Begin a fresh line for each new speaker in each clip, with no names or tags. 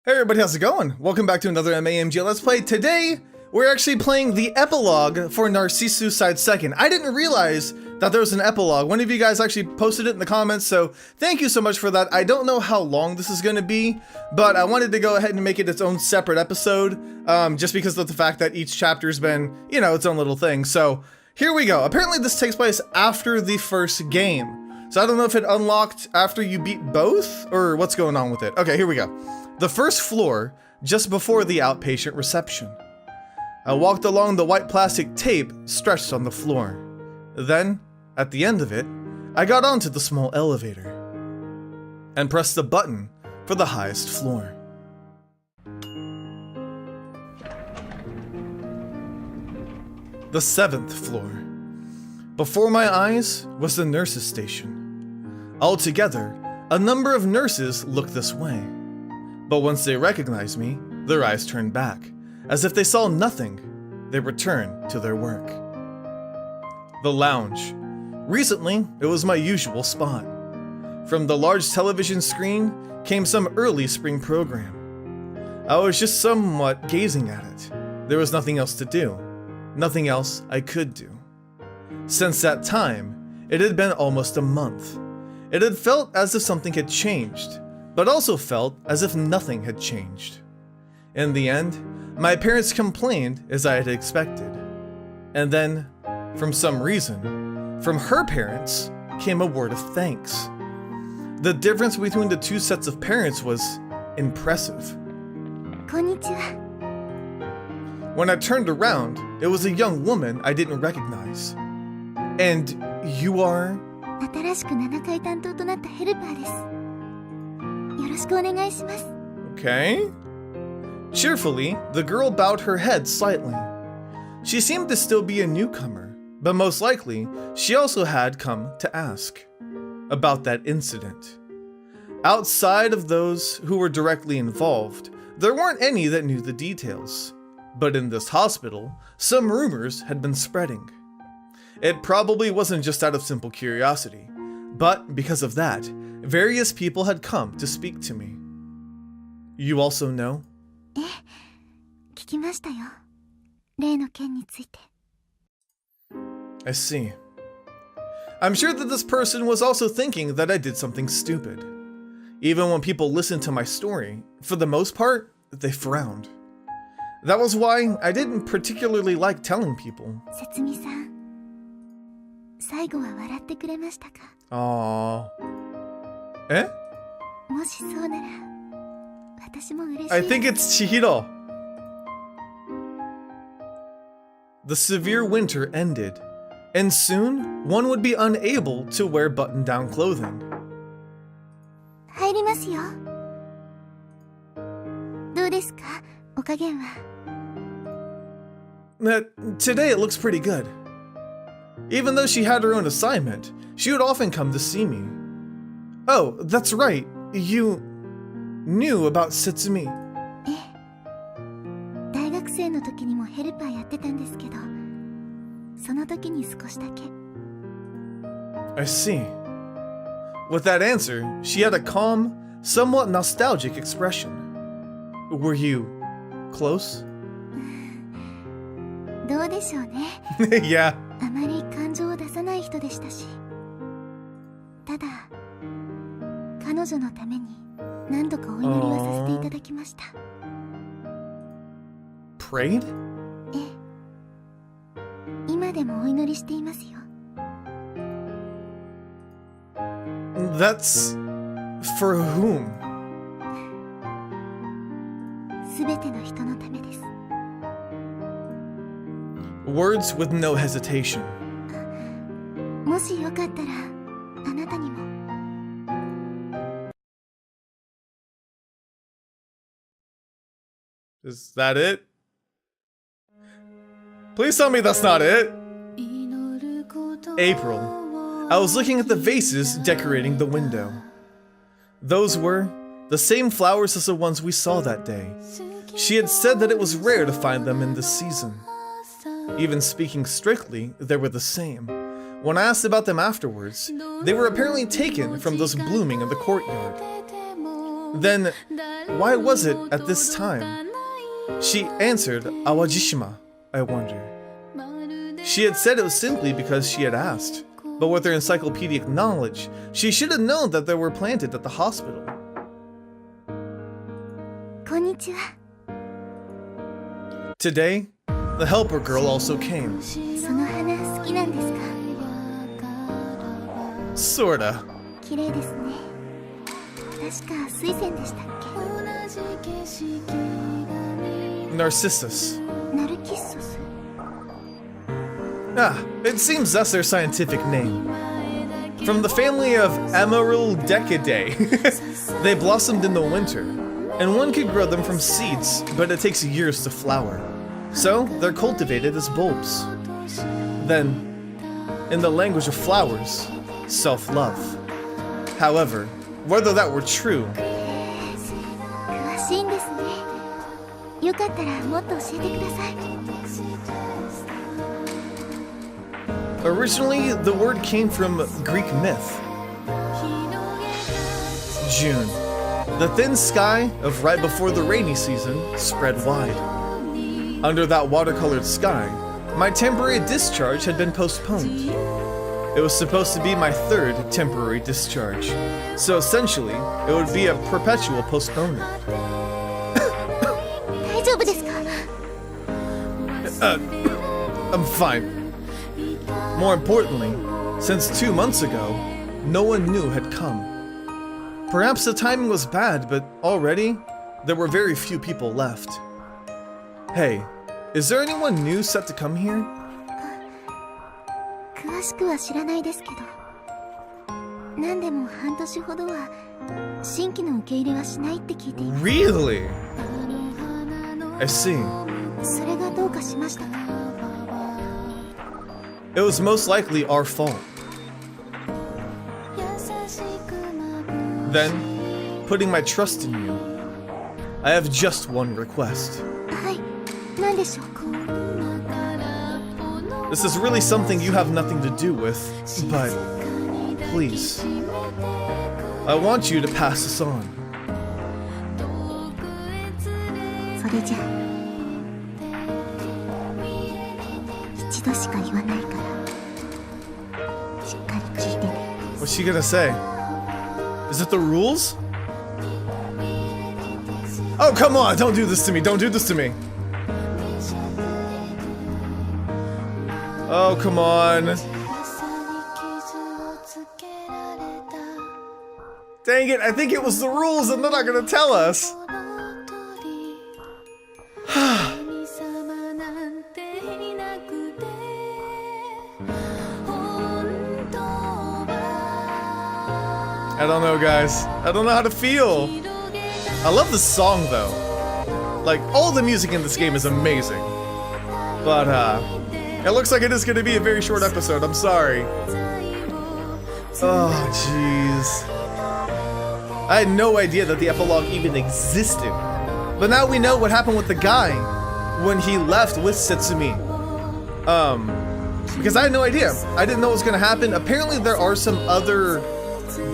Hey everybody, how's it going? Welcome back to another MAMG Let's Play. Today, we're actually playing the epilogue for Narcissu Side 2nd. I didn't realize that there was an epilogue. One of you guys actually posted it in the comments, so thank you so much for that. I don't know how long this is going to be, but I wanted to go ahead and make it its own separate episode, just because of the fact that each chapter's been, you know, its own little thing. So, here we go. Apparently this takes place after the first game. So I don't know if it unlocked after you beat both, or what's going on with it. Okay, here we go. The first floor, just before the outpatient reception. I walked along the white plastic tape stretched on the floor. Then, at the end of it, I got onto the small elevator and pressed the button for the highest floor. The 7th floor. Before my eyes was the nurses' station. Altogether, a number of nurses looked this way. But once they recognized me, their eyes turned back. As if they saw nothing, they returned to their work. The lounge. Recently, it was my usual spot. From the large television screen came some early spring program. I was just somewhat gazing at it. There was nothing else to do. Nothing else I could do. Since that time, it had been almost a month. It had felt as if something had changed, but also felt as if nothing had changed. In the end, my parents complained as I had expected. And then, from some reason, from her parents came a word of thanks. The difference between the two sets of parents was impressive.
Konnichiwa.
When I turned around, it was a young woman I didn't recognize. And you are?
新しく7階担当となったヘルパーです。よろしくお願いします。
Okay. Cheerfully, the girl bowed her head slightly. She seemed to still be a newcomer, but most likely, she also had come to ask about that incident. Outside of those who were directly involved, there weren't any that knew the details. But in this hospital, some rumors had been spreading. It probably wasn't just out of simple curiosity, but because of that, various people had come to speak to me. You also know?
ええ、聞きましたよ。例の件について。
I see. I'm sure that this person was also thinking that I did something stupid. Even when people listened to my story, for the most part, they frowned. That was why I didn't particularly like telling people.
節美さん、最後は笑ってくれましたか？
Aww. Eh?
もしそうなら、私も嬉しい。
I think it's Chihiro. The severe winter ended, and soon one would be unable to wear button-down clothing.
入りますよ。どうですか？お加減は。
Today it looks pretty good. Even though she had her own assignment, she would often come to see me. Oh, that's right. You knew about Setsumi.
ええ。大学生の時にもヘルパーやってたんですけど、その時に少しだけ。
I see. With that answer, she had a calm, somewhat nostalgic expression. Were you close?
どうでしょうね。
Yeah.
あまり感情を出さない人でしたし。ただ、彼女のために何度かお祈りはさせていただきました。
Prayed?
ええ。今でもお祈りしていますよ。
That's for whom?
すべての人のためです。
Words with no hesitation.
もしよかったら、あなたにも。
Is that it? Please tell me that's not it. April. I was looking at the vases decorating the window. Those were the same flowers as the ones we saw that day. She had said that it was rare to find them in this season. Even speaking strictly, they were the same. When I asked about them afterwards, they were apparently taken from those blooming in the courtyard. Then, why was it at this time? She answered, Awajishima, I wonder. She had said it was simply because she had asked, but with her encyclopedic knowledge, she should have known that they were planted at the hospital.
Konnichiwa.
Today, the helper girl also came.
その花好きなんですか?
Sorta.
綺麗ですね。確か水仙でしたっけ?
Narcissus.
ナルキッソス?
Ah, it seems that's their scientific name. From the family of Emeraldicaceae, they blossomed in the winter, and one could grow them from seeds, but it takes years to flower. So, they're cultivated as bulbs. Then, in the language of flowers, self-love. However, whether that were true...
詳しいんですね。よかったらもっと教えてください。
Originally, the word came from Greek myth. June. The thin sky of right before the rainy season spread wide. Under that watercolored sky, my temporary discharge had been postponed. It was supposed to be my third temporary discharge, so essentially, it would be a perpetual postponement.
大丈夫ですか?
I'm fine. More importantly, since 2 months ago, no one new had come. Perhaps the timing was bad, but already, there were very few people left. Hey, is there anyone new set to come here?
詳しくは知らないですけど、何でも半年ほどは新規の受け入れはしないって聞いています。
Really? I see.
それがどうかしましたか?
It was most likely our fault. Then, putting my trust in you, I have just one request.
はい、何でしょうか?
This is really something you have nothing to do with, but please, I want you to pass this on.
それじゃ一度しか言わないからしっかり聞いてね。
What's she gonna say? Is it the rules? Oh, come on, don't do this to me, don't do this to me. Oh, come on. Dang it, I think it was the rules and they're not gonna tell us. I don't know, guys. I don't know how to feel. I love the song, though. Like, all the music in this game is amazing. But, it looks like it is gonna be a very short episode. I'm sorry. Oh, jeez. I had no idea that the epilogue even existed. But now we know what happened with the guy when he left with Setsumi. Because I had no idea. I didn't know what was gonna happen. Apparently there are some other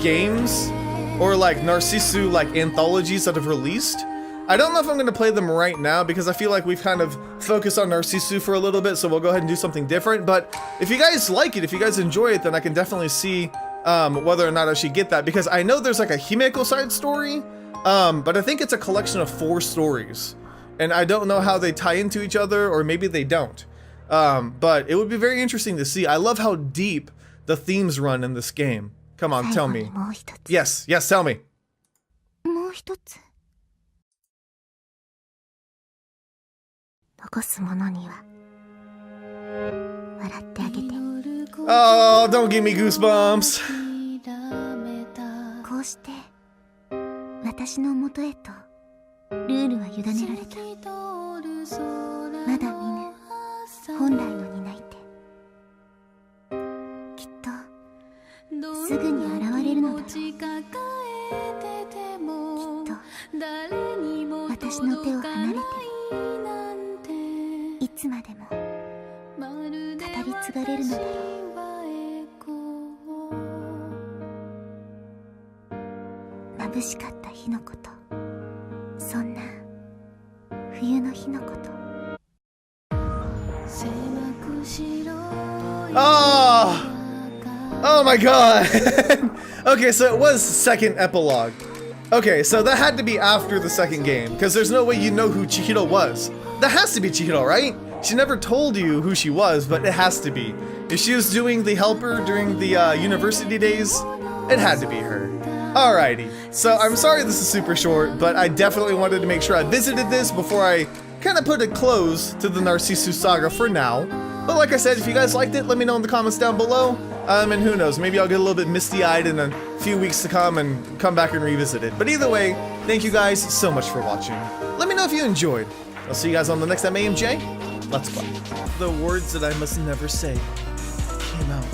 games or like Narcissu like anthologies that have released. I don't know if I'm going to play them right now because I feel like we've kind of focused on Narcissu for a little bit, so we'll go ahead and do something different. But if you guys like it, if you guys enjoy it, then I can definitely see whether or not I should get that, because I know there's like a Himeko side story, but I think it's a collection of 4 stories, and I don't know how they tie into each other, or maybe they don't. But it would be very interesting to see. I love how deep the themes run in this game. Come on, tell me. Yes, yes, tell me.
もう一つ。残すものには笑ってあげて。
Oh, don't give me goosebumps.
こうして私の元へとルールは委ねられた。まだ見ぬ本来の担い手。きっとすぐに現れるのだろう。きっと私の手を離れてもいつまでも語り継がれるのだろう。眩しかった日のこと、冬の日のこと。
Oh! Oh my god! Okay, so it was second epilogue. Okay, so that had to be after the second game, because there's no way you know who Chihiro was. That has to be Chihiro, right? She never told you who she was, but it has to be. If she was doing the helper during the university days, it had to be her. Alrighty, so I'm sorry this is super short, but I definitely wanted to make sure I visited this before I kind of put a close to the Narcissu saga for now. But like I said, if you guys liked it, let me know in the comments down below. And who knows, maybe I'll get a little bit misty-eyed in a few weeks to come and come back and revisit it. But either way, thank you guys so much for watching. Let me know if you enjoyed. I'll see you guys on the next MAMJ. Let's play. The words that I must never say came out.